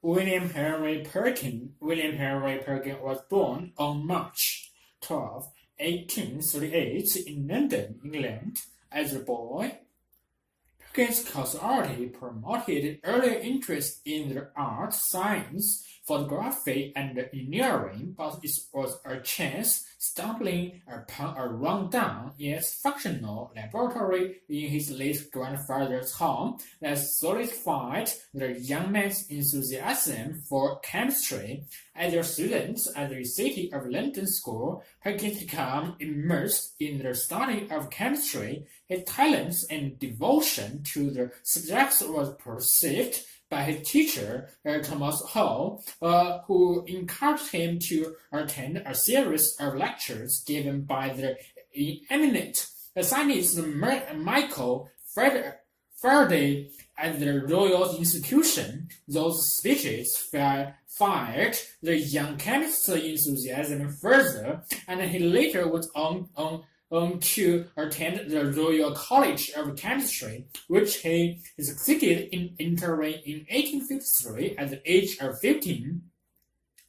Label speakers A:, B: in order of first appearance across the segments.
A: William Henry Perkin was born on March 12, 1838 in London, England. As a boy, Perkins' causality promoted early interest in the arts, science, photography, and engineering, but it was a chance stumbling upon a run-down yet functional laboratory in his late grandfather's home that solidified the young man's enthusiasm for chemistry. As a student at the City of London School, Perkins became immersed in the study of chemistry. His talents and devotion to the subject was perceived by his teacher, Thomas Hall, who encouraged him to attend a series of lectures given by the eminent scientist Michael Faraday at the Royal Institution. Those speeches fired the young chemist's enthusiasm further, and he later went on to attend the Royal College of Chemistry, which he succeeded in entering in 1853 at the age of 15.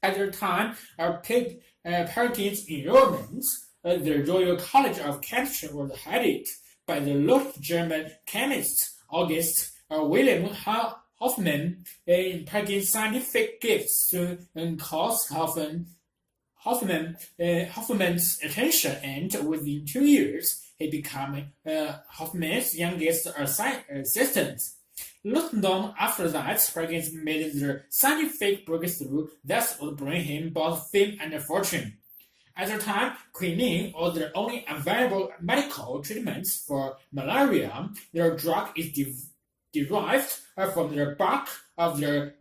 A: At the time of Perkins' enrollment, the Royal College of Chemistry was headed by the late German chemist August Wilhelm Hofmann. Perkins' scientific gifts soon caused Hoffman's attention, and within 2 years, he became Hoffman's youngest assistant. Not long after that, Perkins made the scientific breakthrough that would bring him both fame and fortune. At the time, quinine was the only available medical treatment for malaria. The drug is derived from the bark of the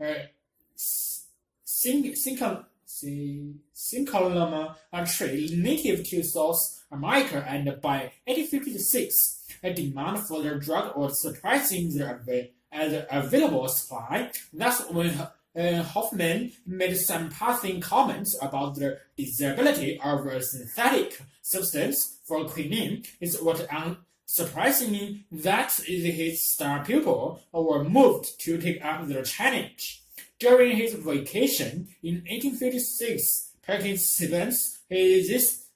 A: Syncaloma tree native to South America, and by 1856, a demand for the drug was surpassing the available supply. Thus, when Hoffman made some passing comments about the desirability of a synthetic substance for quinine, it was unsurprising that his star pupil were moved to take up the challenge. During his vacation in 1856, Perkins spends his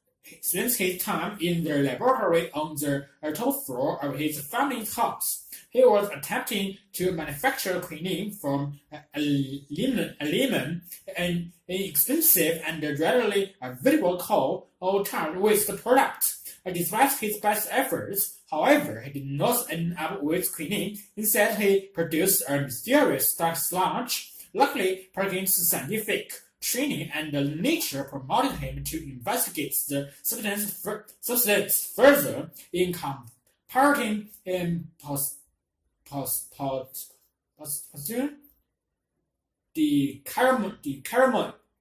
A: time in the laboratory on the top floor of his family's house. He was attempting to manufacture quinine from aluminum, an inexpensive and readily available coal-tar waste product. Despite his best efforts, however, he did not end up with quinine. Instead, he produced a mysterious dark sludge. Luckily, Perkins' scientific training and nature promoted him to investigate the substance further. In comparative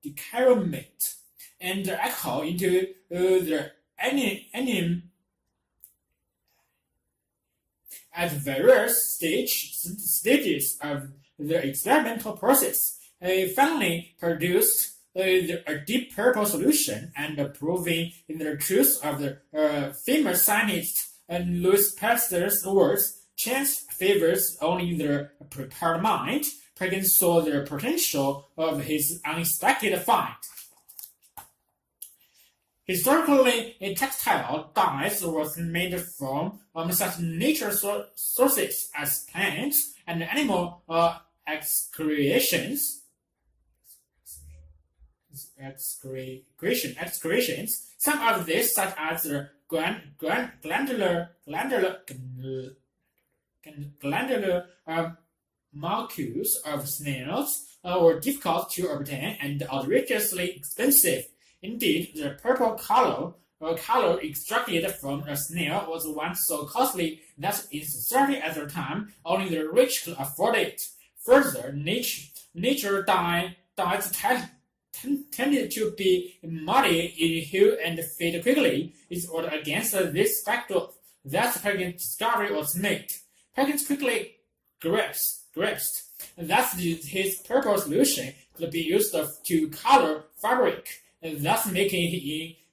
A: decaramate and alcohol into the anemone at various stages of the experimental process. He finally produced a deep purple solution, and proving in the truth of the famous scientist Louis Pasteur's words, "Chance favors only the prepared mind." Perkins saw the potential of his unexpected find. Historically, textile dyes was made from such natural sources as plants and animal excretions. Some of these, such as the glandular molecules of snails, were difficult to obtain and outrageously expensive. Indeed, the purple color extracted from a snail was once so costly that in society at the time, only the rich could afford it. Further, nature dyes tended to be muddy in hue and fade quickly. It was against this backdrop that Perkins' discovery was made. Perkins quickly grasped that his purple solution could be used to color fabric, thus making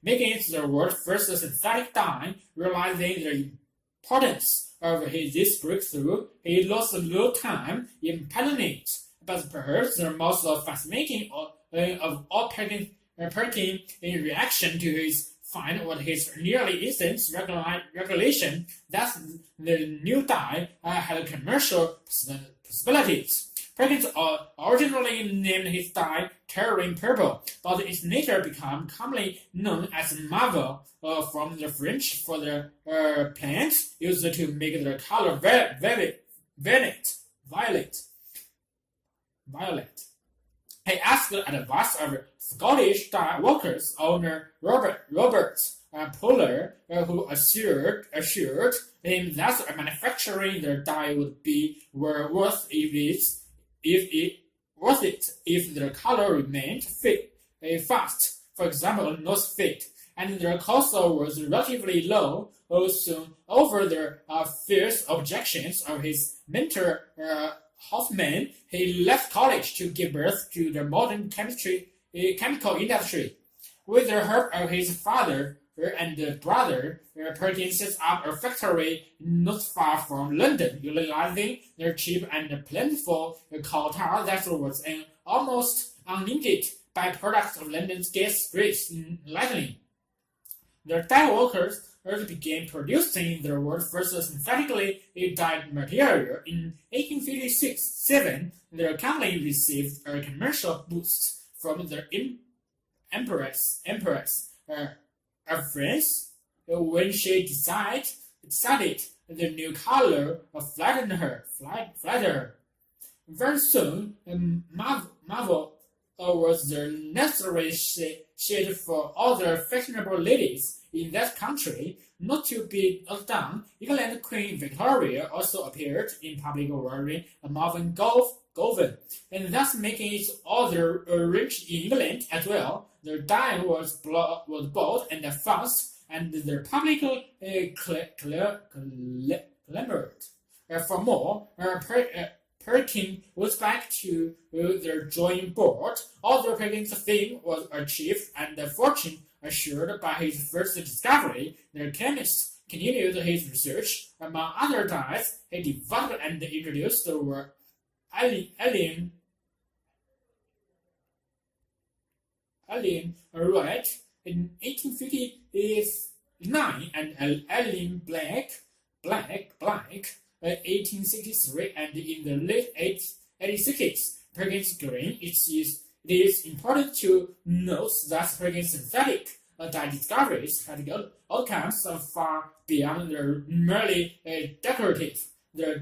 A: it the world's first synthetic dye. Realizing the importance of this breakthrough, he lost no time in patenting it. But perhaps the most fascinating of all Perkin in reaction to his find was his nearly instant revelation that the new dye had commercial possibilities. Perkins originally named his dye Terrain Purple, but its nature became commonly known as Marvel from the French for the plants used to make the color violet. He asked advice of Scottish dye workers owner Robert Puller, who assured him that manufacturing the dye would be worth if the color remained fast, for example, not fit, and the cost was relatively low. Also, over the fierce objections of his mentor Hoffman, he left college to give birth to the modern chemical industry. With the help of his father and brother, Perkins set up a factory not far from London, utilizing their cheap and plentiful coal tar that was an almost unlimited byproduct of London's gas-rich lightning. The dye workers began producing their world's first synthetically dyed material in 1856-7. Their company received a commercial boost from the Empress of France when she decided the new color flattered her. Very soon, Marvel was the necessary shade for all the fashionable ladies in that country. Not to be outdone, England Queen Victoria also appeared in public wearing a mauve gown, and thus making it all the rich in England as well. The dye was bold and fast, and the public clamored for more. Perkin was back to the drawing board. Although Perkin's fame was achieved and fortune assured by his first discovery, the chemist continued his research. Among other dyes he developed and introduced were alien red in 1859 and alien black 1863, and in the late 1860s, Perkins green. It is important to note that Perkins' synthetic dye discoveries had outcomes far beyond the merely decorative. The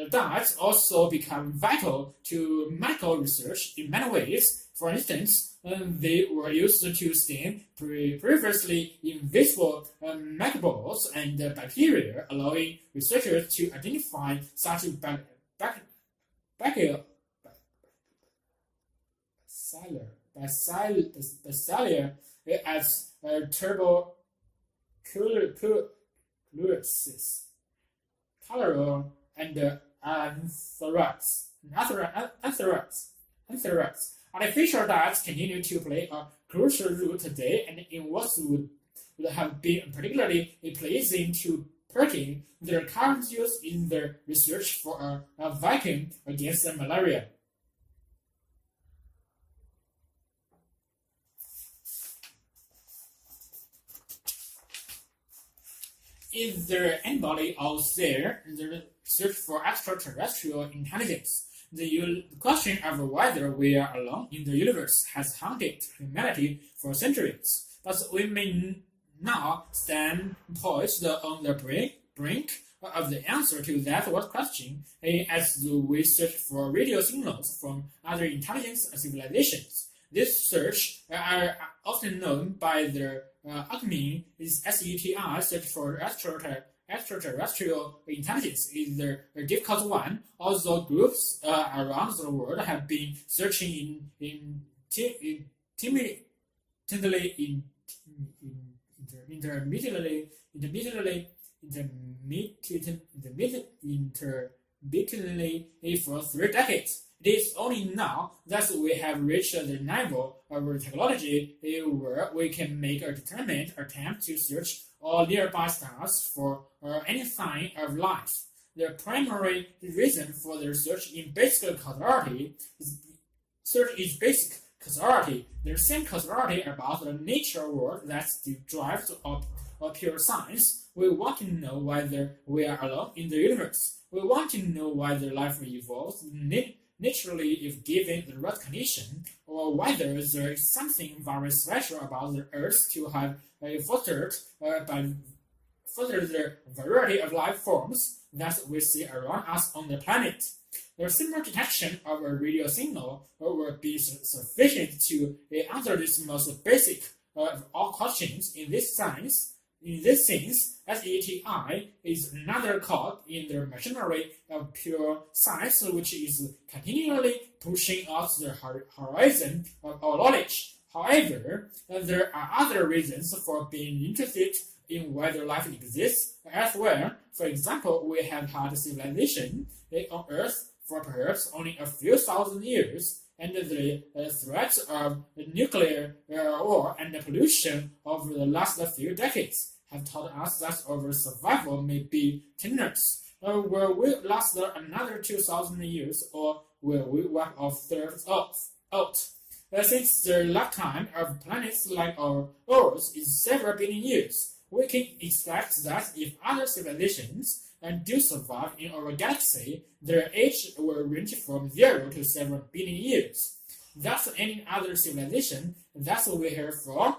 A: dyes also become vital to medical research in many ways. For instance, they were used to stain previously invisible microbes and bacteria, allowing researchers to identify such bacteria as tuberculosis, cholera, and anthrax. Artificial dyes continue to play a crucial role today, and in what would have been particularly pleasing to Perkin, their current use in the research for a vaccine against malaria. Is there anybody out there in the search for extraterrestrial intelligence? The question of whether we are alone in the universe has haunted humanity for centuries, but we may now stand poised on the brink of the answer to that question as we search for radio signals from other intelligent civilizations. This search are often known by their acronym is SETI, search for extraterrestrial intelligence, is a difficult one. Although groups around the world have been searching intermittently for 3 decades. It is only now that we have reached the level of technology where we can make a determined attempt to search all nearby stars for any sign of life. The primary reason for the research in basic causality is basic causality, the same causality about the nature world that drives of pure science. We want to know whether we are alone in the universe. We want to know whether life evolves naturally if given the right condition, or whether there is something very special about the Earth to have fostered the variety of life forms that we see around us on the planet. The simple detection of a radio signal will be sufficient to answer this most basic of all questions in this science. In this sense, SETI is another cog in the machinery of pure science, which is continually pushing out the horizon of our knowledge. However, there are other reasons for being interested in whether life exists elsewhere. For example, we have had civilization on Earth for perhaps only a few thousand years, and the threats of nuclear war and pollution over the last few decades have taught us that our survival may be tenuous. Will we last another 2,000 years, or will we wipe ourselves out? Since the lifetime of planets like ours is several billion years, we can expect that if other civilizations do survive in our galaxy, their age will range from 0 to several billion years. Thus, any other civilization that we hear from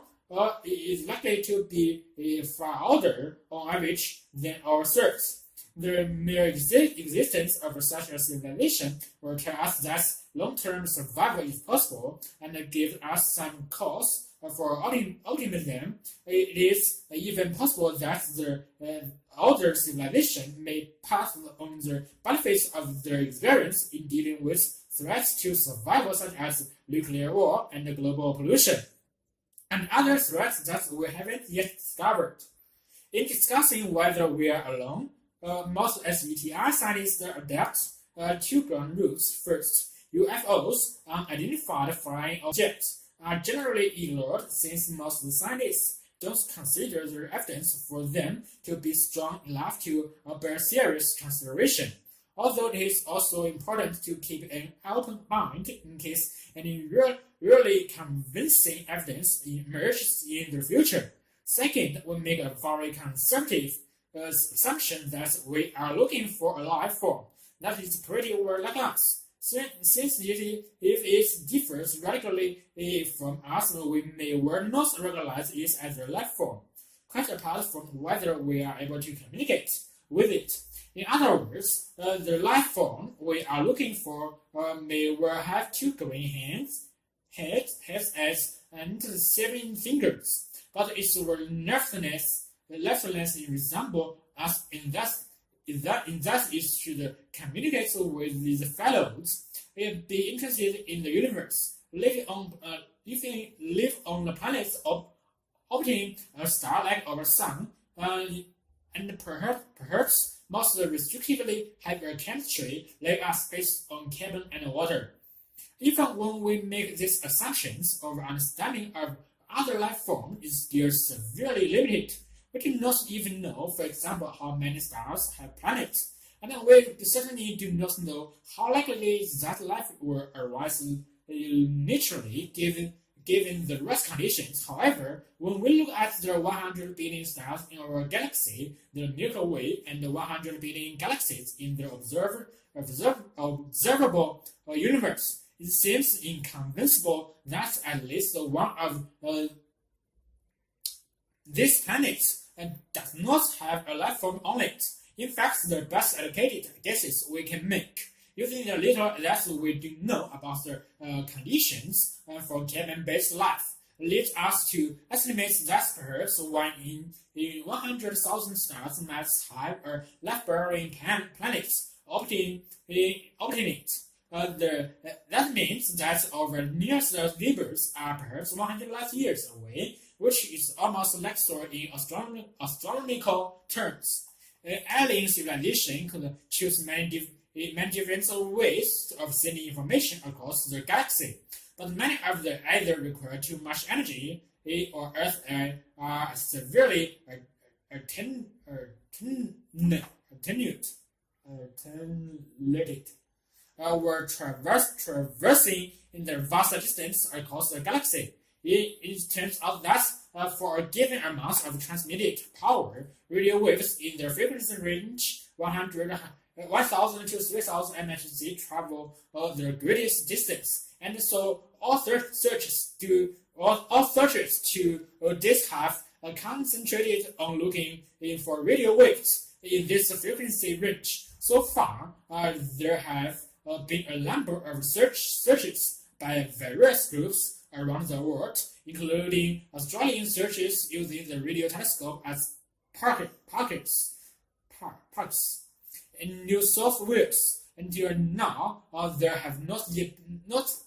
A: is likely to be far older on average than ourselves. The mere existence of such a civilization will tell us that long-term survival is possible and gives us some cause for optimism. It is even possible that the older civilization may pass on the benefits of their experience in dealing with threats to survival such as nuclear war and global pollution, and other threats that we haven't yet discovered. In discussing whether we are alone, most SETI scientists adapt two ground rules. First, UFOs, unidentified flying objects, are generally ignored since most scientists don't consider the evidence for them to be strong enough to bear serious consideration. Although it is also important to keep an open mind in case any really convincing evidence emerges in the future. Second, we make a very conservative assumption that we are looking for a life form that is pretty well like us. Since if it differs radically from us, we may well not recognize it as a life form, quite apart from whether we are able to communicate with it. In other words, the life form we are looking for may well have two green heads and 7 fingers, but it will nevertheless resemble us in that it should communicate with these fellows. It be interested in the universe, live on the planets orbiting a star like our sun, and perhaps most restrictively have a chemistry like us based on carbon and water. Even when we make these assumptions, our understanding of other life forms is still severely limited. We do not even know, for example, how many stars have planets, and we certainly do not know how likely that life will arise naturally given the right conditions. However, when we look at the 100 billion stars in our galaxy, the Milky Way, and the 100 billion galaxies in the observable universe, it seems inconceivable that at least one of these planets does not have a life form on it. In fact, the best educated guesses we can make, using the little that we do know about the conditions for carbon-based life, leads us to estimate that perhaps one in 100,000 stars might have a life-bearing planet orbiting it. That means that our nearest neighbors are perhaps 100 light years away, which is almost like so in astronomical terms. Alien civilization could choose many different ways of sending information across the galaxy, but many of them either require too much energy or Earth are severely attenuated. were traversing in the vast distance across the galaxy. It turns out that for a given amount of transmitted power, radio waves in their frequency range 1,000 to 3,000 MHz travel the greatest distance, and so all searches to this have concentrated on looking for radio waves in this frequency range. So far, there have been a number of searches by various groups around the world, including Australian searches using the radio telescope as parks in New South Wales. Until now, there have not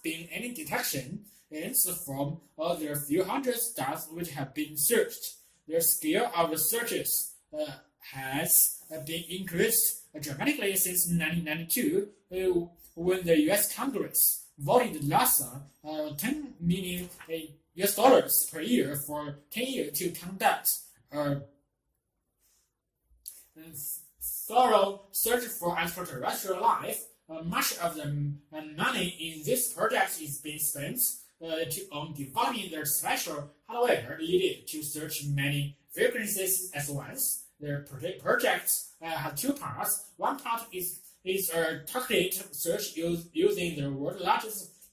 A: been any detections from the few hundred stars which have been searched. The scale of the searches has been increased dramatically since 1992, when the U.S. Congress voted NASA $10 million per year for 10 years to conduct a thorough search for extraterrestrial life. Much of the money in this project is being spent on developing the special hardware needed to search many frequencies at once. The project has two parts. One part is a targeted search using the world's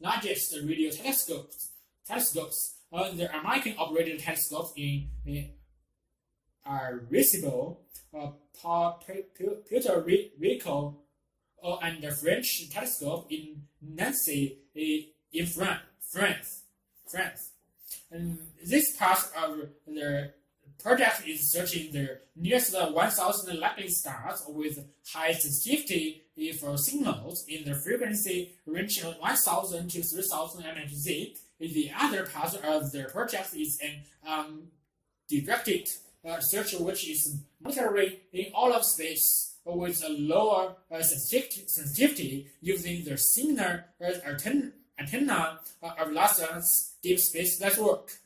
A: largest radio telescopes. The American-operated telescope in Arecibo, Puerto Rico, and the French telescope in Nancy, in France. And this part of the project is searching the nearest 1,000 likely stars with high sensitivity for signals in the frequency range of 1,000 to 3,000 MHz. The other part of the project is an directed search which is monitoring in all of space with a lower sensitivity using the signal antenna of NASA's Deep Space Network.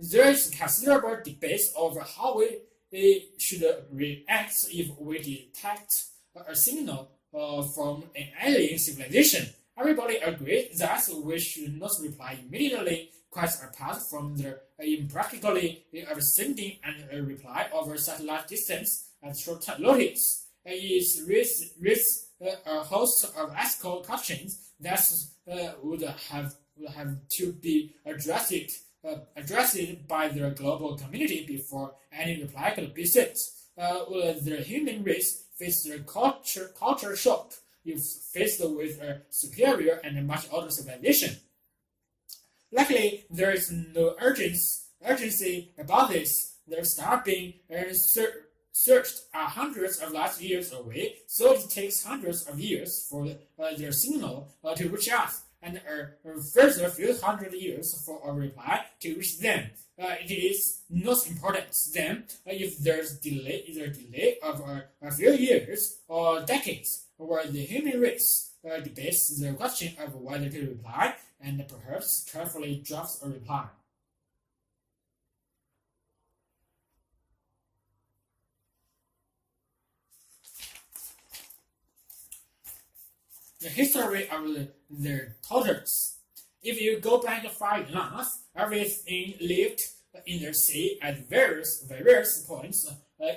A: There is considerable debate over how we should react if we detect a signal from an alien civilization. Everybody agrees that we should not reply immediately, quite apart from the impracticality of sending a reply over satellite distance at short notice. It raises a host of ethical questions that would have to be addressed by the global community before any reply could be sent. The human race faces a culture shock if faced with a superior and much older civilization. Luckily, there is no urgency about this. The stars being searched are hundreds of light years away, so it takes hundreds of years for their signal to reach us, and a further few hundred years for a reply to reach them. It is not important then if there's delay of a few years or decades, where the human race debates the question of whether to reply and perhaps carefully drafts a reply. The history of the turtles. If you go back far enough, everything lived in the sea at various points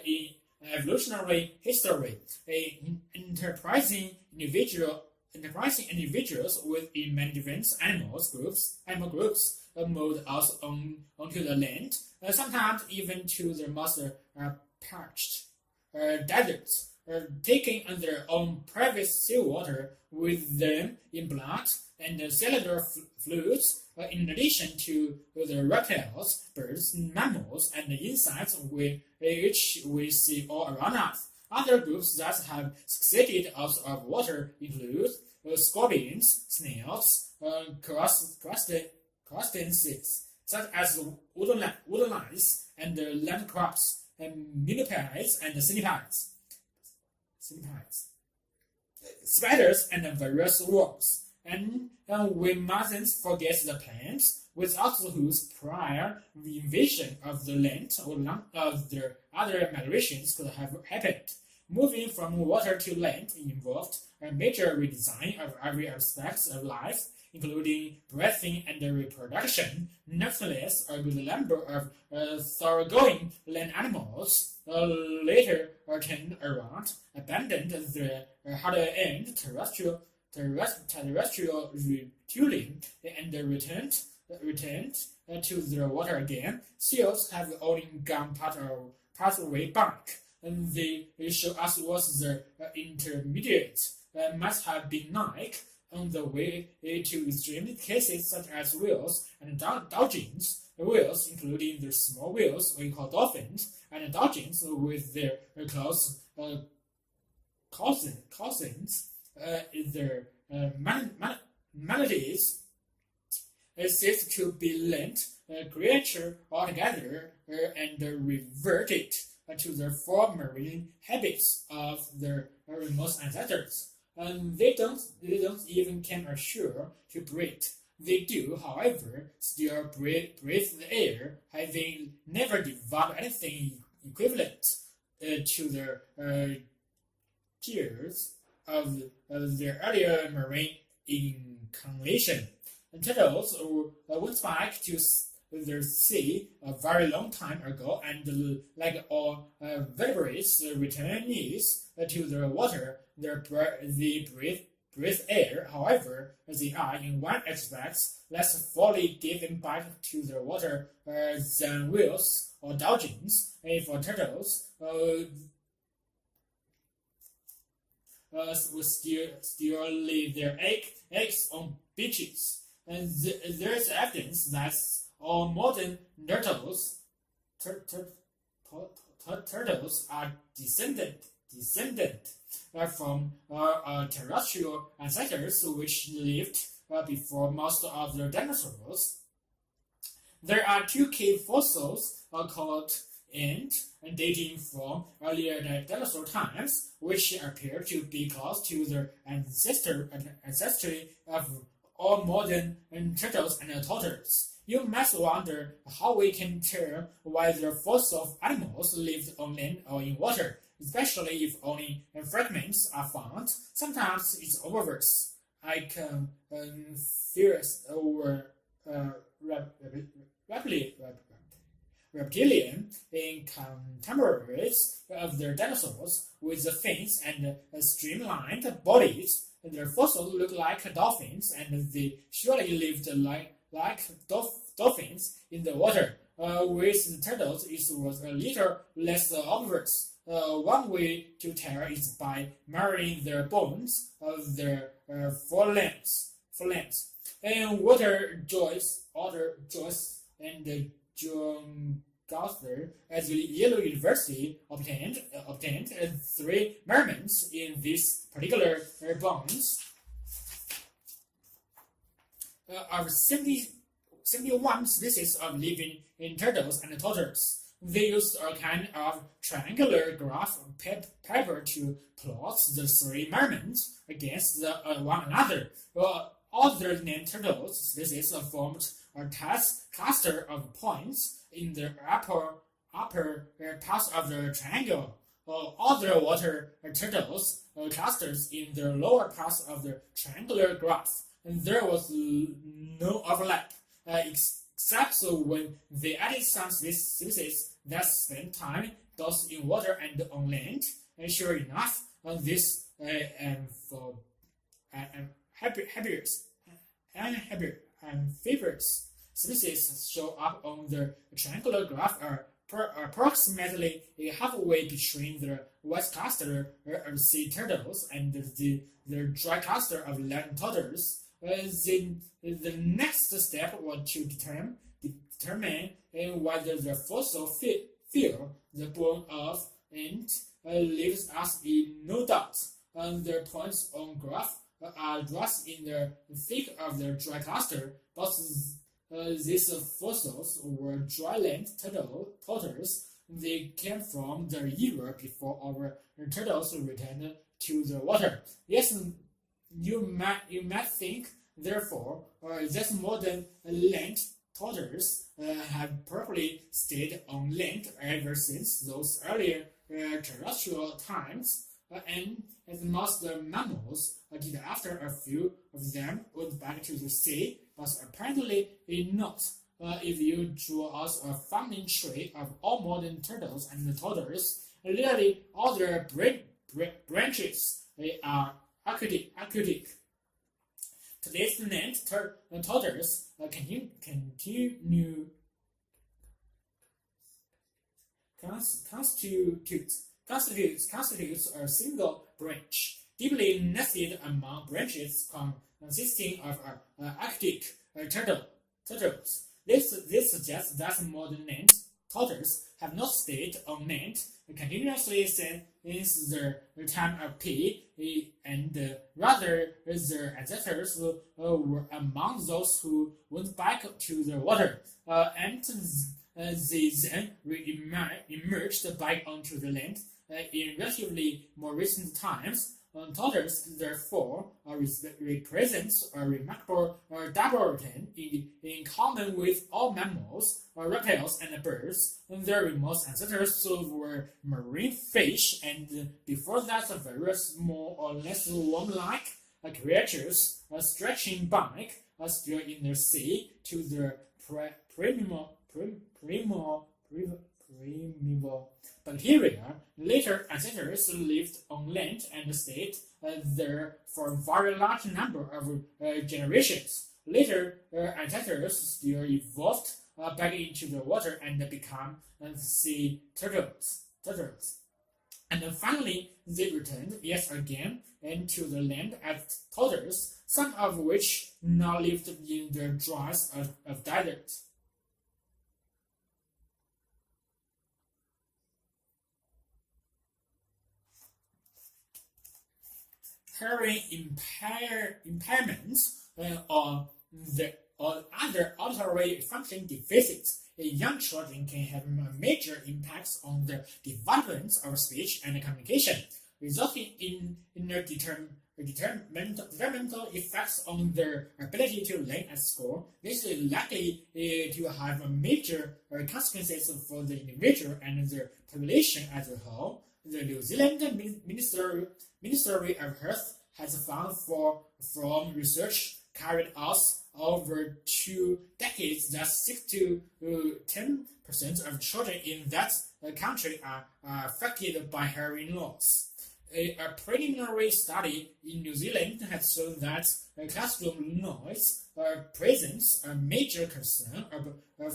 A: in evolutionary history. Enterprising individuals within many different animal groups moved out onto the land, sometimes even to the most parched deserts, taking on their own private seawater with them in blood and cellular fluids, in addition to the reptiles, birds, mammals, and insects which we see all around us. Other groups that have succeeded out of water include scorpions, snails, crustaceans, such as woodlice and land crabs, and millipedes and centipedes, spiders, and various worms. And we mustn't forget the plants, without whose prior invasion of the land or of their other migrations could have happened. Moving from water to land involved a major redesign of every aspect of life, including breathing and reproduction. Nevertheless, a good number of thoroughgoing land animals later turned around, abandoned the harder-end terrestrial retooling, and returned to the water again. Seals have only gone part way back, and they show us what the intermediate must have been like on the way to extreme cases such as whales and dolphins. Whales, including the small whales we call dolphins, and dolphins with their close cousins, their manatees, ceased to be land creature altogether and reverted to their former marine habits of their remote ancestors. They don't even come ashore to breathe. They do, however, still breathe the air, having never developed anything equivalent to their years of their earlier marine incarnation. Turtles went back to the sea a very long time ago, and like all vertebrates returnees to the water, they breathe air. However, they are in one aspect less fully given back to the water than whales or dolphins. For turtles, will still lay their eggs on beaches. And there is evidence that all modern turtles are descended from terrestrial ancestors which lived before most of the dinosaurs. There are two cave fossils called and dating from earlier dinosaur times, which appear to be close to the ancestry of all modern turtles and turtles. You must wonder how we can tell whether fossil animals lived on land or in water, especially if only fragments are found. Sometimes it's obvious, like theories over reptilian in contemporaries of the dinosaurs with the fins and streamlined bodies. Their fossils look like dolphins, and they surely lived like dolphins in the water. With the turtles, it was a little less obvious. One way to tell is by measuring their bones of their forelimbs. And Otter Joyce and John Gouthner at the Yale University obtained 3 measurements in these particular bones of 71 species of living in turtles and turtles. They used a kind of triangular graph paper to plot the 3 measurements against one another. Other than turtles species formed a test cluster of points in the upper part of the triangle. Other water turtles clusters in the lower parts of the triangular graph. And there was no overlap, except when they added some species that spent time both in water and on land. And sure enough, this amphibious species show up on the triangular graph approximately halfway between the wet cluster of sea turtles and the dry cluster of land turtles. The next step was to determine whether the fossil fill the bone of and leaves us in no doubt. The points on graph are just in the thick of the dry cluster, but these fossils were dry land turtles. They came from the era before our turtles returned to the water. Yes, you might think, therefore, that modern land turtles have probably stayed on land ever since those earlier terrestrial times, and as most mammals did after a few of them went back to the sea, but apparently not. If you draw us a family tree of all modern turtles and toads, literally all their branches are aquatic. To this extent, toads constitutes a single branch, deeply nested among branches consisting of aquatic turtles. This suggests that modern land turtles have not stayed on land continuously since the time of P, and rather their ancestors were among those who went back to the water, and they then emerged back onto the land in relatively more recent times. Turtles, therefore, represents a remarkable diversity in common with all mammals, reptiles, and birds. Their remote ancestors were marine fish, and before that, various more or less worm-like creatures stretching back still in the sea to the primeval bacteria. Later ancestors lived on land and stayed there for a very large number of generations. Later ancestors still evolved back into the water and became sea turtles. And then finally, they returned yet again into the land as turtles, some of which now lived in the dries of deserts. Hearing impairments or other auditory function deficits, young children can have major impacts on the development of speech and communication, resulting in detrimental effects on their ability to learn at school. This is likely to have major consequences for the individual and the population as a whole. The New Zealand Ministry of Health has found from research carried out over 2 decades that 6 to 10% of children in that country are affected by hearing loss. A preliminary study in New Zealand has shown that classroom noise presents a major concern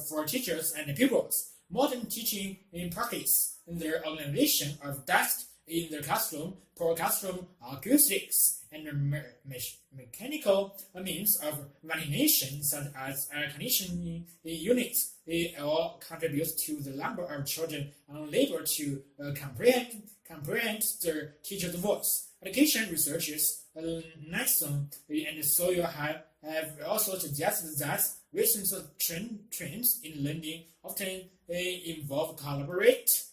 A: for teachers and pupils. Modern teaching in practice, the organization of desks in the classroom, poor classroom acoustics, and mechanical means of ventilation, such as air conditioning units, all contribute to the number of children unable to comprehend the teacher's voice. Education researchers Nelson and Sawyer have also suggested that recent trends in learning often involve collaborative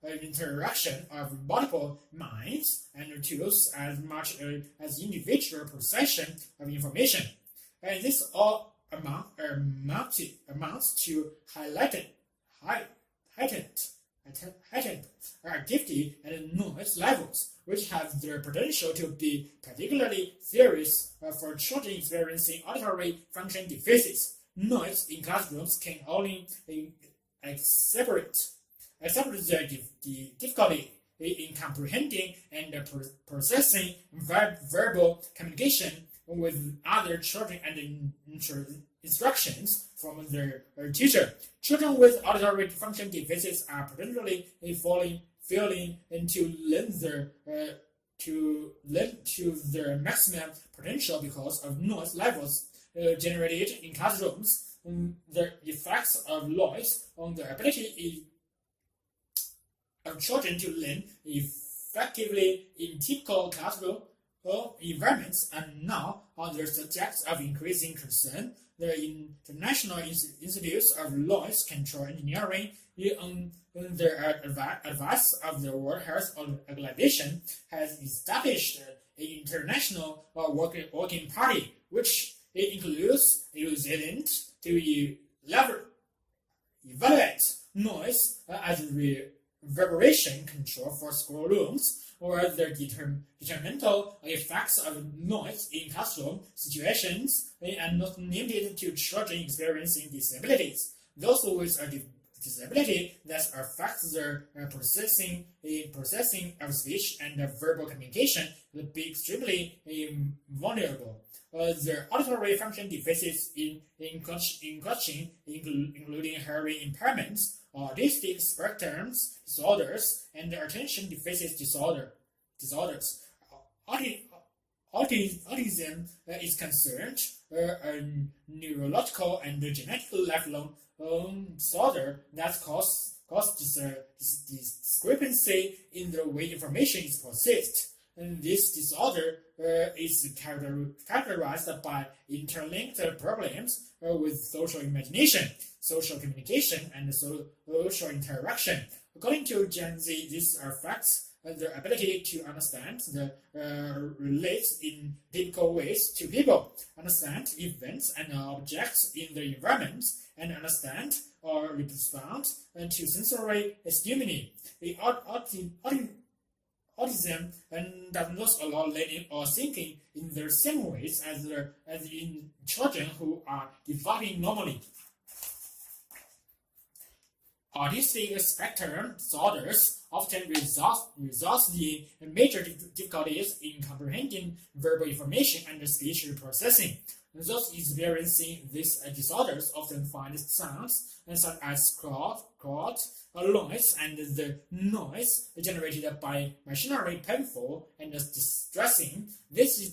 A: interaction of multiple minds and tools as much as individual procession of information. And this all amounts to heightened activity and noise levels, which have the potential to be particularly serious for children experiencing auditory function deficits. Noise in classrooms can only exacerbate the difficulty in comprehending and processing verbal communication with other children and instructions from their teacher. Children with auditory function deficits are potentially failing to learn to their maximum potential because of noise levels generated in classrooms. The effects of noise on the ability of children to learn effectively in typical classroom environments are now the subjects of increasing concern. The International Institute of Noise Control Engineering, on the advice of the World Health Organization, has established an international working party, which includes New Zealand, to evaluate noise as reverberation control for schoolrooms, or the detrimental effects of noise in classroom situations, and not limited to children experiencing disabilities. Those with a disability that affects their processing of speech and verbal communication will be extremely vulnerable. The auditory function deficits in coaching, including hearing impairments, autistic spectrum disorders, and attention deficit disorders. Autism is concerned a neurological and genetic lifelong disorder that causes discrepancy in the way information is processed. And this disorder is characterized by interlinked problems with social imagination, social communication, and social interaction. According to Gen Z, this affects the ability to understand the relates in typical ways to people, understand events and objects in the environment, and understand or respond to sensory stimuli. Autism does not allow learning or thinking in the same ways as in children who are developing normally. Autistic spectrum disorders often result in major difficulties in comprehending verbal information and speech processing. Those experiencing these disorders often find sounds such as crowd, noise, and the noise generated by machinery painful and distressing. This is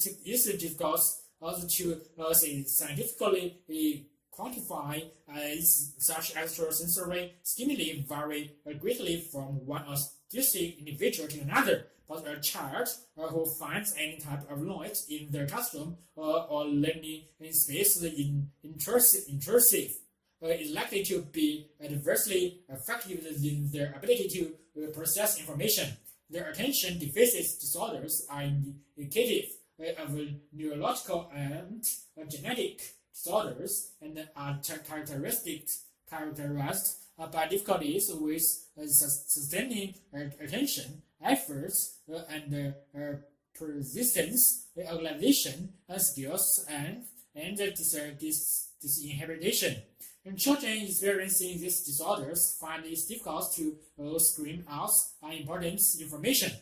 A: difficult to scientifically quantify, as such extrasensory stimuli vary greatly from one autistic individual to another. But a child who finds any type of noise in their classroom or learning space intrusive is likely to be adversely affected in their ability to process information. Their attention deficit disorders are indicative of neurological and genetic disorders and are characterized by difficulties with sustaining attention, efforts, and persistence, organization skills, and disinhibition. And children experiencing these disorders find it difficult to screen out unimportant information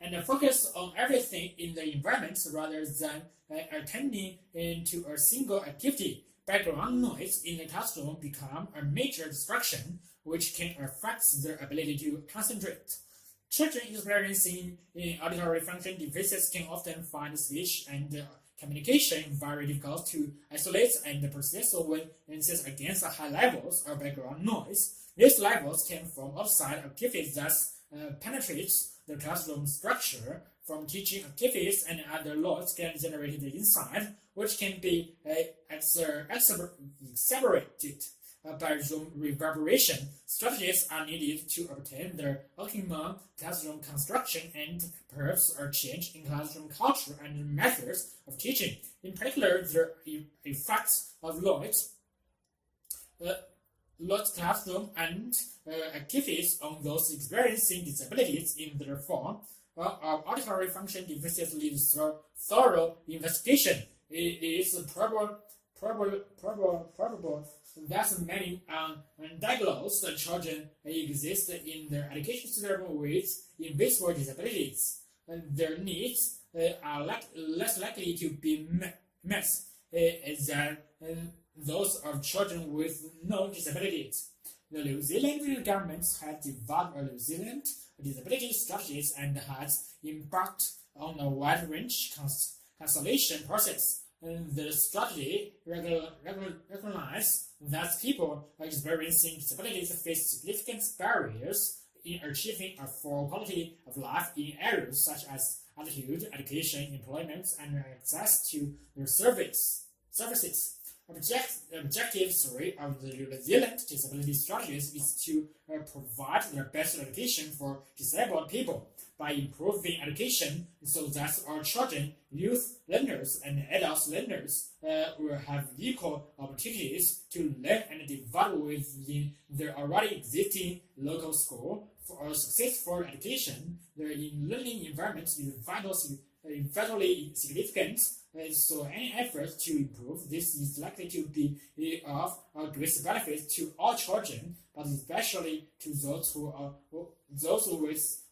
A: and focus on everything in the environment rather than attending to a single activity. Background noise in the classroom become a major distraction, which can affect their ability to concentrate. Children experiencing auditory function deficits can often find speech and communication very difficult to isolate and process when insist against high levels of background noise. These levels came from outside activities that penetrate the classroom structure, from teaching activities and other loads generated inside, which can be exacerbated by room reverberation. Strategies are needed to obtain the optimum classroom construction and perhaps a change in classroom culture and methods of teaching. In particular, the effects of Lloyd's classroom and activities on those experiencing disabilities in their form of auditory function deficits leads to thorough investigation. It is probable that many undiagnosed children exist in their education system with invisible disabilities. Their needs are less likely to be met than those of children with no disabilities. The New Zealand government has developed a New Zealand disability strategies and has embarked on a wide range cancellation process. The strategy recognizes that people experiencing disabilities face significant barriers in achieving a full quality of life in areas such as attitude, education, employment, and access to their services. Objective 3 of the resilient disability strategies is to provide the best education for disabled people by improving education so that our children, youth learners, and adult learners will have equal opportunities to learn and develop within their already existing local school. For a successful education, the learning environment is vitally significant. So any effort to improve this is likely to be of great benefit to all children, but especially to those with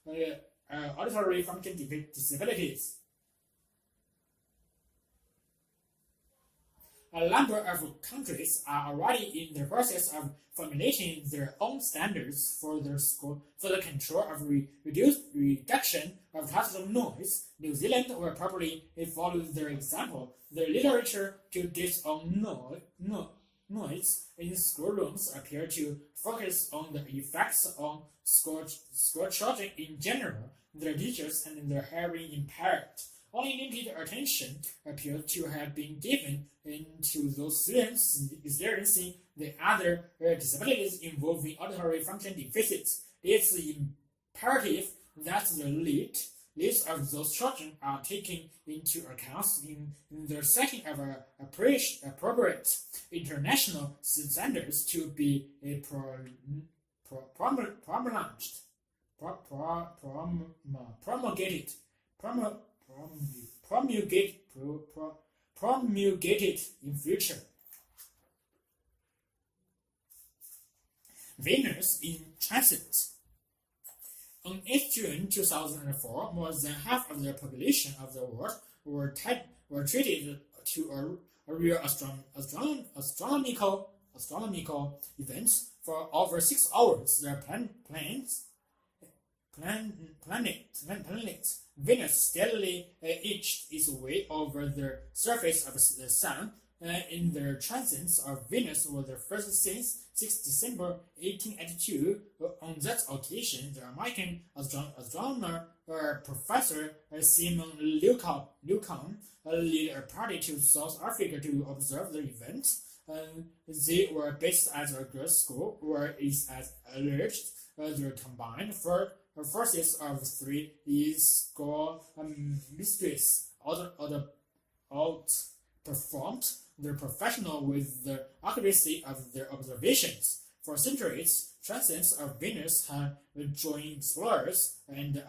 A: auditory function disabilities. A number of countries are already in the process of formulating their own standards for the control of reduction of classical noise. New Zealand will probably follow their example. The literature to this on noise in schoolrooms appear to focus on the effects on school children in general, their teachers, and their hearing impaired. Only limited attention appears to have been given to those students experiencing the other disabilities involving auditory function deficits. It's imperative that the needs of those children are taken into account in the setting of appropriate international standards to be promulgated in future. Venus in transit. On 8 June 2004, more than half of the population of the world were treated to a real astronomical events for over 6 hours. Their planet Venus steadily edged its way over the surface of the Sun. In their transits of Venus was the first since 6 December 1882. On that occasion, the American astronomer Professor Simon Newcomb led a party to South Africa to observe the event. They were based at a girls' school, where it is alleged the combined forces of 3 school mistresses outperformed the professional with the accuracy of their observations. For centuries, transits of Venus have joined explorers and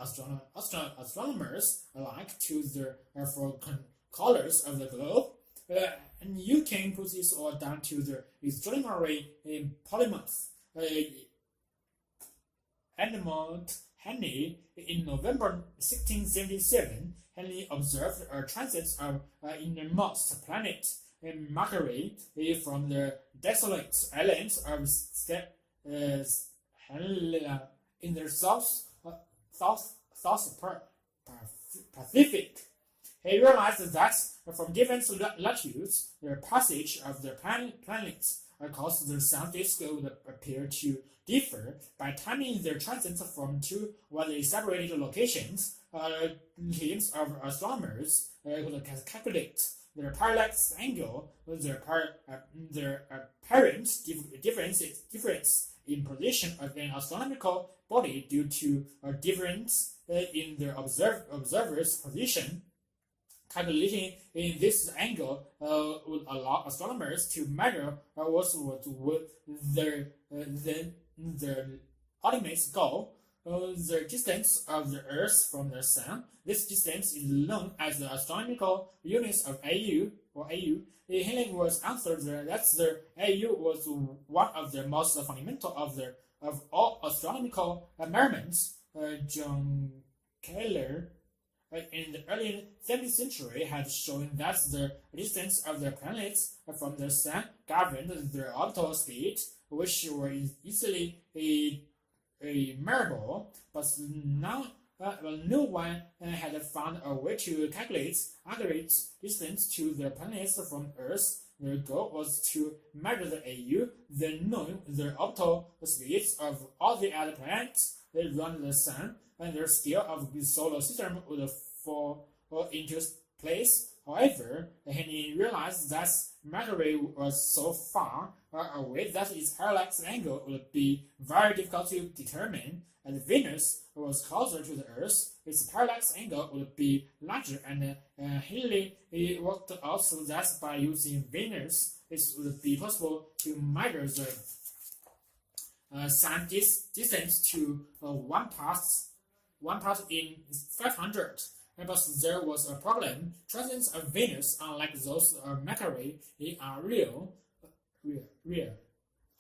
A: astronomers alike to the four colors of the globe. And you can put this all down to the extraordinary polymath Edmund Halley. In November 1677, Halley observed a transit of innermost planet Mercury from the desolate islands of in the South Pacific. He realized that from different latitudes, the passage of the planets across the sun disk would appear to differ. By timing their transits from two widely separated locations, teams of astronomers could calculate their parallax angle, their apparent difference in position of an astronomical body due to a difference in the observer's position. Calculating in this angle would allow astronomers to measure what their ultimate goal, the distance of the Earth from the Sun. This distance is known as the astronomical units of AU or AU. Halley was answered that the AU was one of the most fundamental of all astronomical measurements. John Keller in the early 17th century had shown that the distance of the planets from the Sun governed their orbital speed, which were easily measurable, but no one had found a way to calculate accurate distance to the planets from Earth. Their goal was to measure the AU, then knowing the orbital speeds of all the other planets around the Sun, and their scale of the solar system would fall into place. However, he realized that Mercury was so far away that its parallax angle would be very difficult to determine, and Venus was closer to the Earth, its parallax angle would be larger, and Halley worked out so that by using Venus, it would be possible to measure the sun distance to one path in 500. But there was a problem. Transits of Venus, unlike those of Mercury, are real,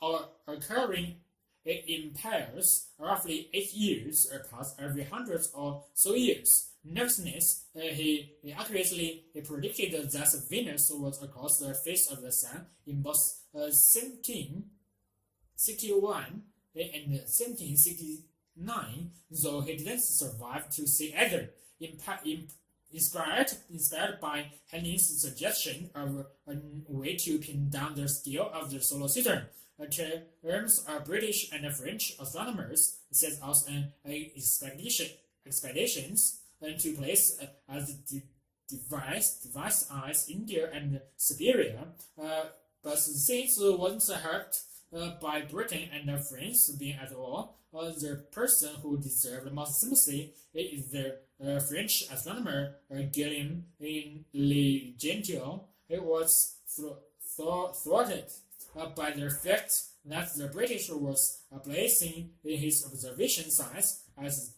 A: or occurring in pairs roughly 8 years apart every hundred or so years. Nevertheless, he accurately predicted that Venus was across the face of the Sun in both 1761 and 1769, though he didn't survive to see either. Inspired by Halley's suggestion of a way to pin down the scale of the solar system, terms of British and French astronomers set out an expeditions to place as device eyes India and Siberia, but since wasn't helped by Britain and France being at all, the person who deserved most sympathy is the French astronomer Guillaume Le Gentil. It was thwarted by the fact that the British was placing his observation sites as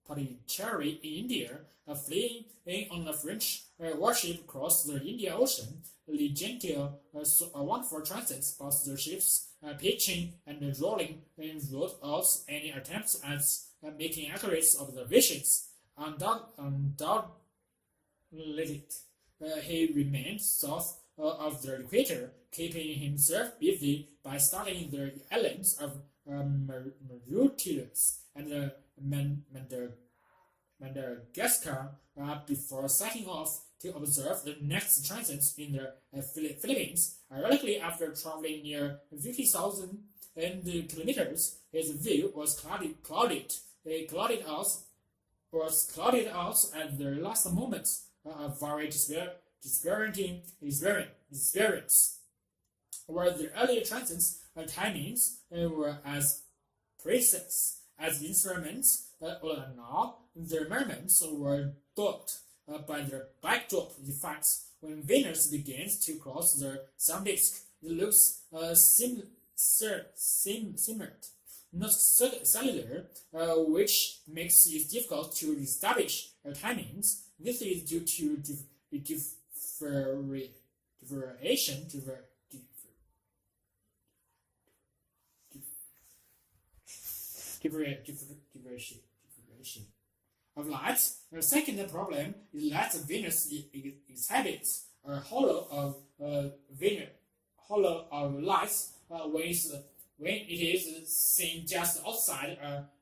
A: Pondicherry in India, fleeing on a French warship across the Indian Ocean. Le Gentil saw a wonderful transit, but the ships pitching and rolling and ruled out any attempts at making accurate observations. Undoubtedly, he remained south of the equator, keeping himself busy by studying the islands of Mauritius and Madagascar before setting off to observe the next transits in the Philippines. Ironically, after traveling near 50,000 kilometers, his view was clouded at the last moment, a very despairing experience. Where the earlier transits timings were as precise as instruments, all in all, the measurements were dwarfed by the backdrop effects. When Venus begins to cross the sun disk, it looks similar, not cellular, which makes it difficult to establish timings. This is due to differentiation of light. The second problem is that Venus exhibits a hollow of light when it is seen just outside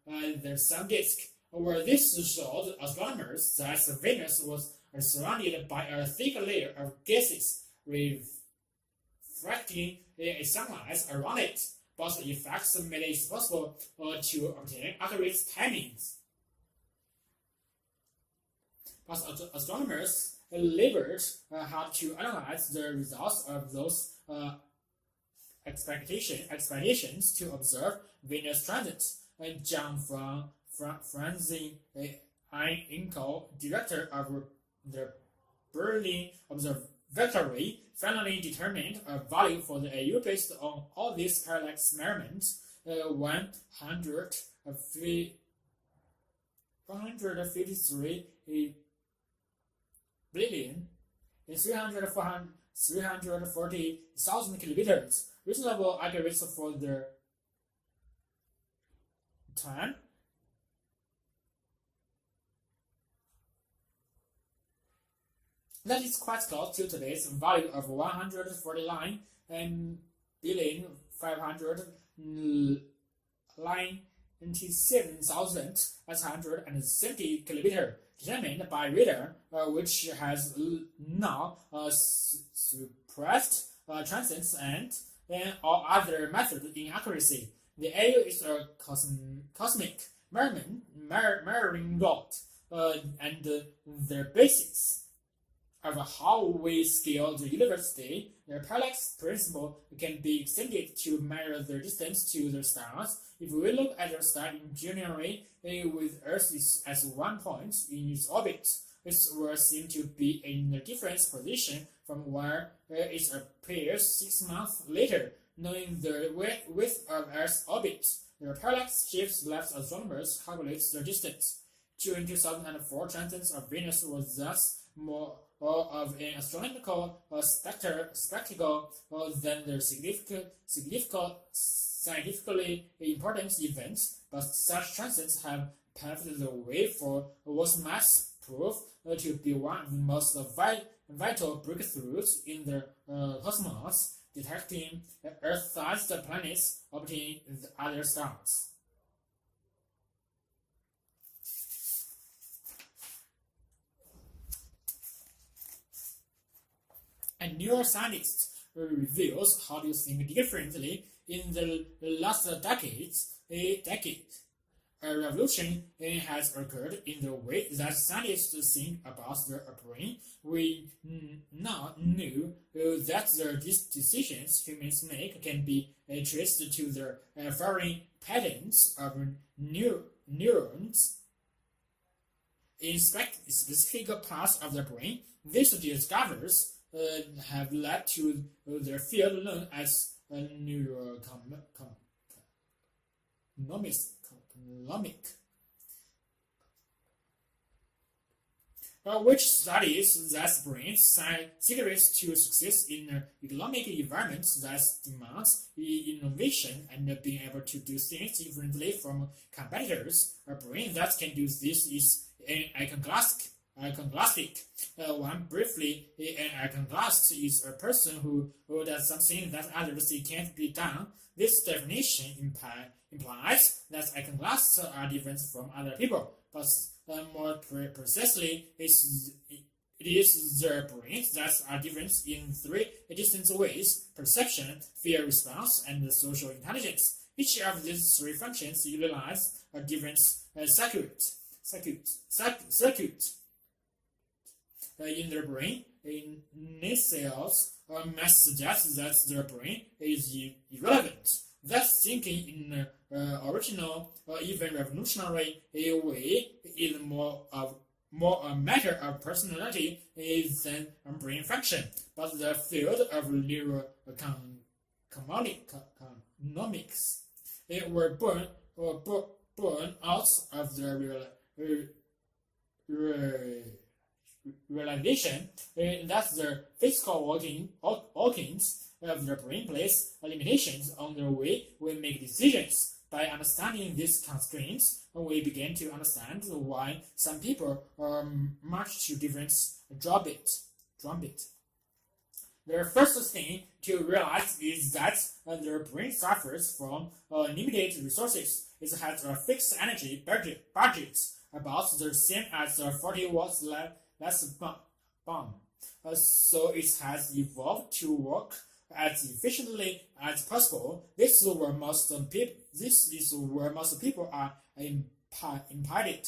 A: the sun disk. Where this showed astronomers that Venus was surrounded by a thick layer of gases reflecting sunlight around it. Both effects made it possible to obtain accurate timings. But astronomers labored hard to analyze the results of those expeditions to observe Venus transits. John Franzen Inkel, director of the Berlin Observatory, finally determined a value for the AU based on all these parallax measurements. 153 billion in 340,000 kilometers. Reasonable accuracy for the time. That is quite close to today's value of 149 billion 597,870 kilometers, determined by radar, which has now suppressed transits and all other methods in accuracy. The AU is a cosmic measuring rod, and the basis of how we scale the universe, the parallax principle can be extended to measure the distance to the stars. If we look at the star in January with Earth as 1 point in its orbit, it will seem to be in a different position from where it appears 6 months later. Knowing the width of Earth's orbit, the parallax shifts left astronomers calculate the distance. June 2004 transit of Venus was thus more of an astronomical spectacle than the scientifically important event, but such transits have paved the way for what mass prove to be one of the most vital breakthroughs in the cosmos, detecting Earth-sized planets orbiting the other stars. A neuroscientist reveals how to think differently in the last decades. A revolution has occurred in the way that scientists think about their brain. We now know that the decisions humans make can be traced to the firing patterns of neurons in specific parts of the brain. These discoveries have led to the field known as neuroeconomics, which studies that brain's secrets to success in economic environments that demands innovation and being able to do things differently from competitors. A brain that can do this is an iconoclastic. One briefly, an iconoclast is a person who does something that others see can't be done. This definition implies that iconoclasts are different from other people, but more precisely, it is their brains that are different in 3 distinct ways: perception, fear response, and social intelligence. Each of these 3 functions utilize a different circuit. In their brain, in cells, must suggest that their brain is irrelevant. That thinking in original or even revolutionary way is more a matter of personality than brain function. But the field of neuroeconomics were born out of the realization that the physical workings of the brain place limitations on the way we make decisions. By understanding these constraints, we begin to understand why some people march to different drumbeat. The first thing to realize is that their brain suffers from limited resources. It has a fixed energy budget about the same as a 40 watts less bomb. So it has evolved to work as efficiently as possible. This is where most people are impeded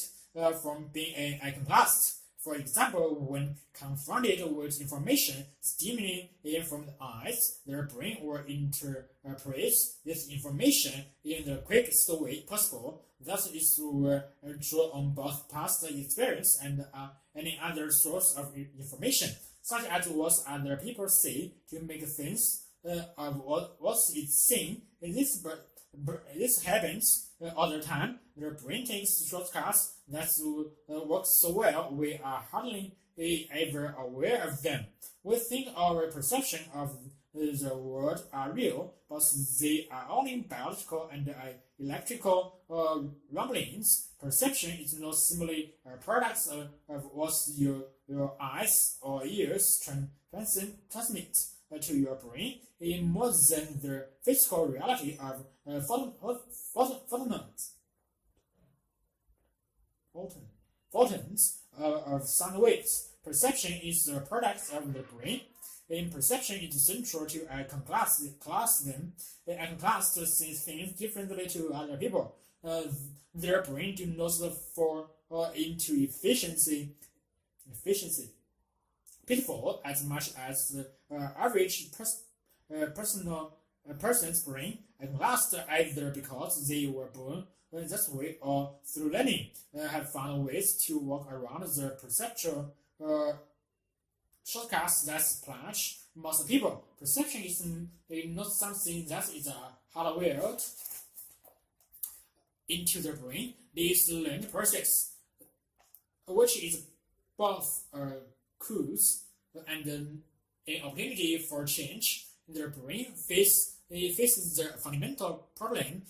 A: from being an iconoclast. For example, when confronted with information stimulating from the eyes, their brain will interpret this information in the quickest way possible. Thus, it will draw on both past experience and any other source of information, such as what other people say, to make sense of what it's saying. This happens all the time. The brain takes shortcuts that work so well we are hardly ever aware of them. We think our perception of the world are real, but they are only biological and electrical rumblings. Perception is not simply a product of what your eyes or ears transmit to your brain, in more than the physical reality of photons of sound waves. Perception is the product of the brain. In perception, it is central to class them. The iconoclast sees things differently to other people. Their brain do not fall into efficiency. pitiful as much as the average person's brain can last either because they were born that way or through learning have found ways to work around the perceptual shortcuts that plunge most people. Perception is not something that is hardwired into the brain. This learned process, which is both a cause and an opportunity for change. The brain faces the fundamental problem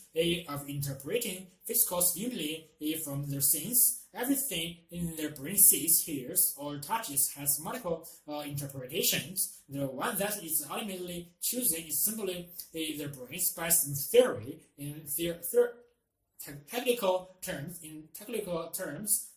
A: of interpreting physical stimuli from the sense. Everything in the brain sees, hears, or touches has multiple interpretations. The one that is ultimately chosen is simply the brain's best theory. In technical terms,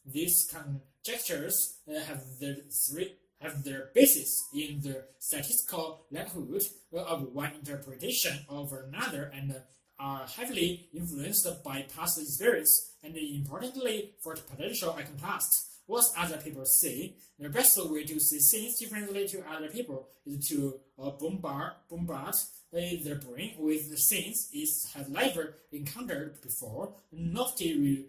A: these conjectures have their basis in the statistical likelihood of one interpretation over another and are heavily influenced by past experience and importantly for the potential iconoclast. What other people say, the best way to see things differently to other people is to bombard the brain with the things it has never encountered before. Novelty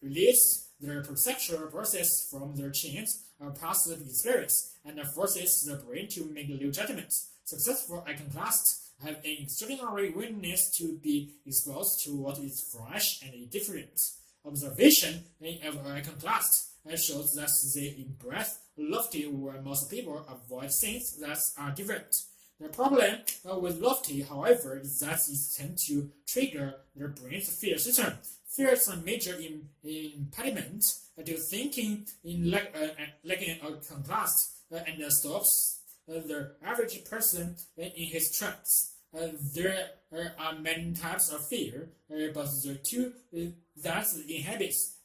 A: release the perceptual process from their chains of past experience and forces the brain to make new judgments. Successful iconoclasts have an extraordinary willingness to be exposed to what is fresh and different. Observation of iconoclasts shows that they embrace lofty where most people avoid things that are different. The problem with lofty, however, is that it tends to trigger the brain's fear system. Fear is a major impediment to thinking like an iconoclast and stops the average person in his tracks. There are many types of fear, but the two that inhabits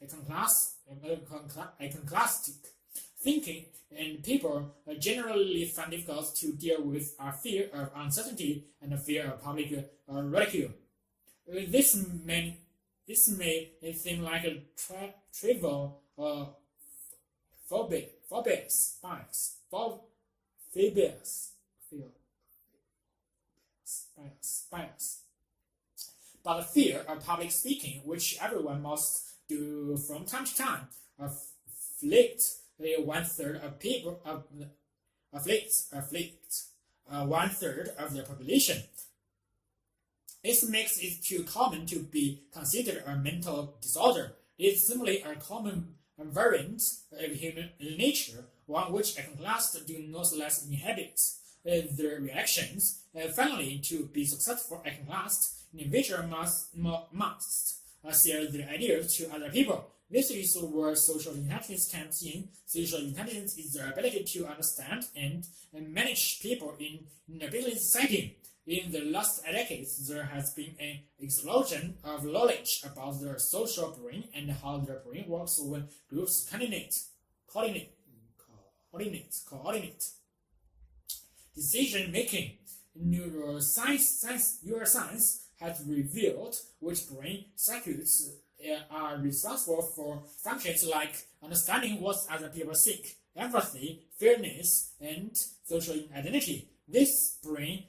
A: iconoclastic thinking and people generally find difficult to deal with are fear of uncertainty and fear of public ridicule. This may seem like a trivial phobias, but the fear of public speaking, which everyone must do from time to time, afflicts one-third of people. Afflicts one-third of the population. This makes it too common to be considered a mental disorder. It is simply a common variant of human nature, one which iconoclasts do not less inhabit. The reactions. Finally, to be successful iconoclast, an individual must share their ideas to other people. This is where social intelligence comes in. Social intelligence is the ability to understand and manage people in a business setting. In the last decades, there has been an explosion of knowledge about the social brain and how the brain works when groups coordinate. Decision making. Neuroscience has revealed which brain circuits are responsible for functions like understanding what other people think, empathy, fairness, and social identity. These brain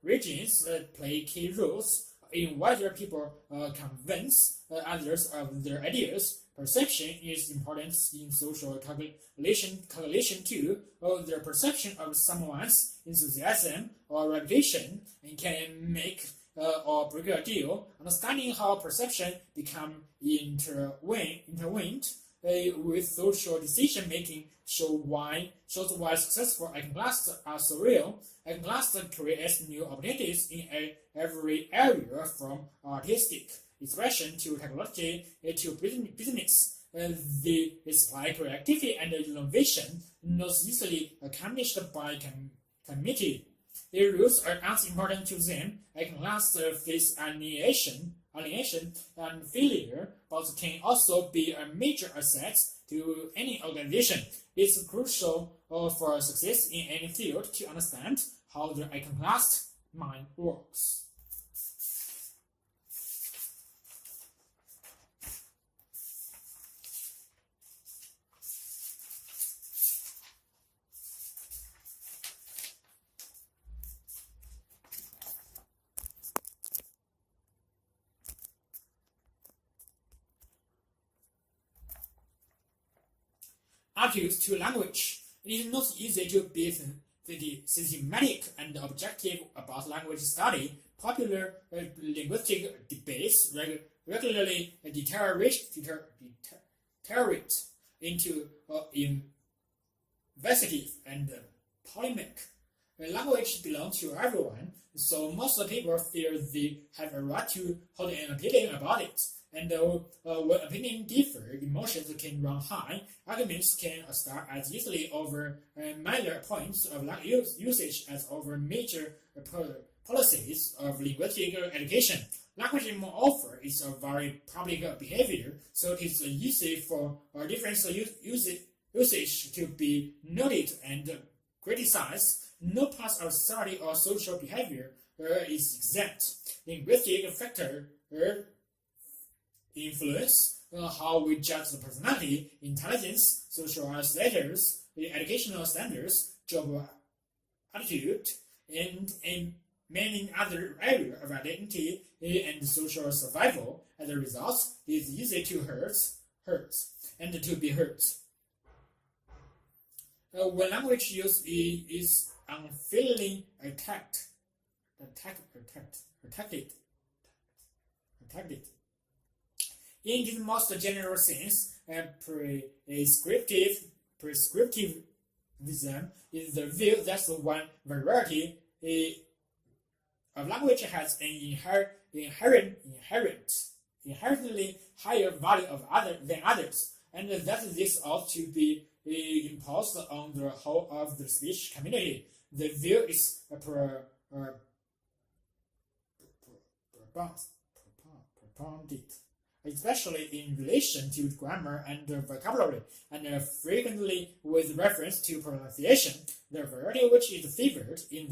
A: regions play key roles in whether people convince others of their ideas. Perception is important in social calculation too. The perception of someone's enthusiasm or reputation can make or break a deal. Understanding how perception become intertwined with social decision making shows why successful iconoclasts are so real. Iconoclasts creates new opportunities in every area, from artistic expression to technology to business. They display creativity and innovation not easily accomplished by committee. Their rules are as important to them. Iconoclasts face alienation and failure, but can also be a major asset to any organization. It's crucial for success in any field to understand how the iconoclast mind works. attitudes to language. It is not easy to be systematic and objective about language study. Popular linguistic debates regularly deteriorate into investigative and polemic. Language belongs to everyone, so most people feel they have a right to hold an opinion about it. And when opinions differ, emotions can run high. Arguments can start as easily over minor points of usage as over major policies of linguistic education. Language, moreover, is a very public behavior, so it is easy for different usage to be noted and criticized. No part of society or social behavior is exempt. Linguistic factors influence how we judge the personality, intelligence, social status, educational standards, job attitude, and many other areas of identity and social survival. As a result, it is easy to hurt and to be hurt. When language use is unfairly attacked. In the most general sense, prescriptivism is the view that one variety of language has an inherently higher value than others, and that this ought to be imposed on the whole of the speech community. The view is propounded, especially in relation to grammar and vocabulary, and frequently with reference to pronunciation. The variety which is favored in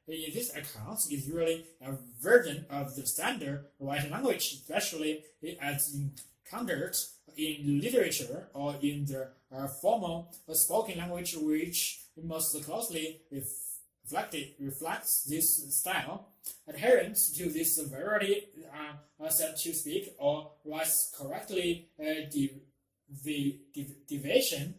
A: this account is really a version of the standard written language, especially as encountered in literature or in the formal spoken language, which most closely reflects this style. Adherents to this variety are said to speak, or less correctly, deviation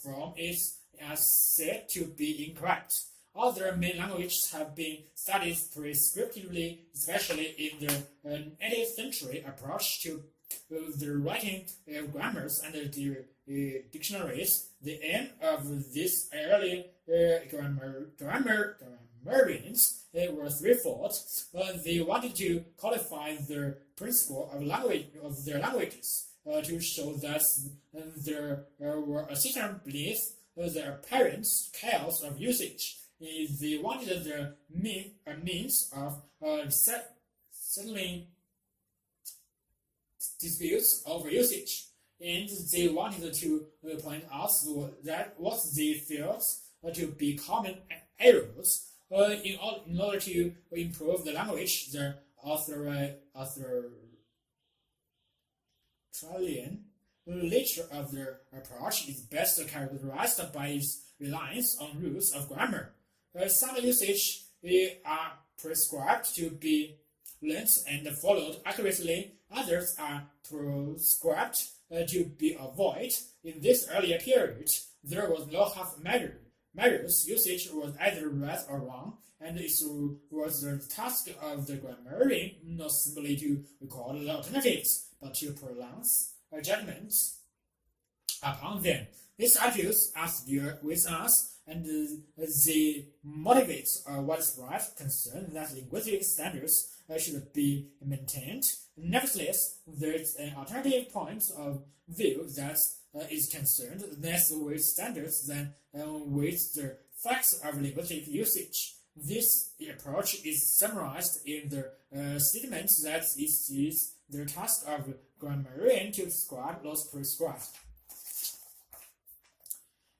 A: from it is said to be incorrect. Other main languages have been studied prescriptively, especially in the 18th century approach to the writing grammars and the dictionaries. The aim of these early grammarians was threefold. They wanted to codify the principle of their languages, to show that there were a certain beliefs, the apparent chaos of usage. They wanted the means of settling disputes over usage, and they wanted to point out that what they felt to be common errors. In order to improve the language, the authoritarian nature of their approach is best characterized by its reliance on rules of grammar. Some usage are prescribed to be learned and followed accurately. Others are prescribed to be avoided. In this earlier period, there was no half measures. Usage was either right or wrong, and it was the task of the grammarian not simply to record the alternatives, but to pronounce judgments upon them. These attitudes are still with us, and they motivate a widespread concern that linguistic standards should be maintained. Nevertheless, there is an alternative point of view that is concerned less with standards than with the facts of linguistic usage. This approach is summarized in the statement that it is the task of grammarian to describe those prescribed.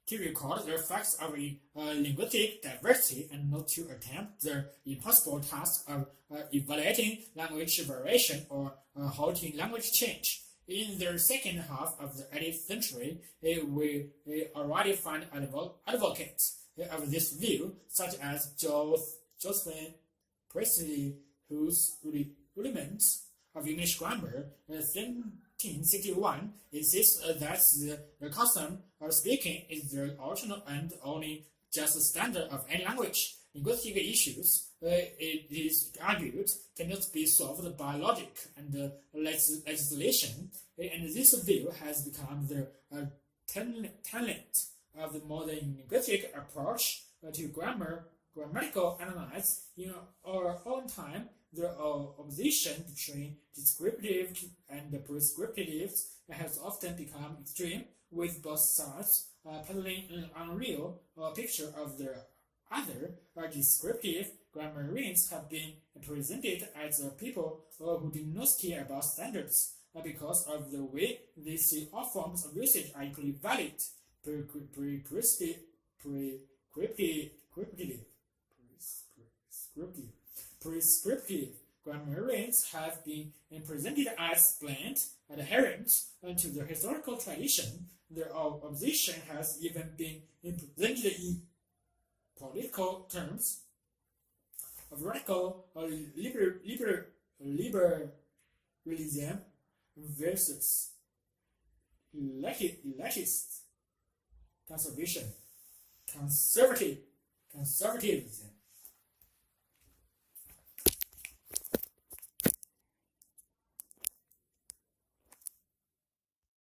A: To record the facts of linguistic diversity and not to attempt the impossible task of evaluating language variation or halting language change. In the second half of the 18th century, we already find advocates of this view, such as Josephine Priestley, whose rudiments of English grammar 1861 insists that the custom of speaking is the original and only just standard of any language. Linguistic issues, it is argued, cannot be solved by logic and legislation, and this view has become the tenet of the modern linguistic approach to grammatical analysis. In our own time, the opposition between descriptive and prescriptive has often become extreme, with both sides painting an unreal picture of the other. Descriptive grammarians have been presented as people who do not care about standards because of the way they see all forms of usage are equally valid. Prescriptive grammarians have been presented as blind adherent to the historical tradition. Their opposition has even been presented in political terms of radical liberalism versus leftist conservatism.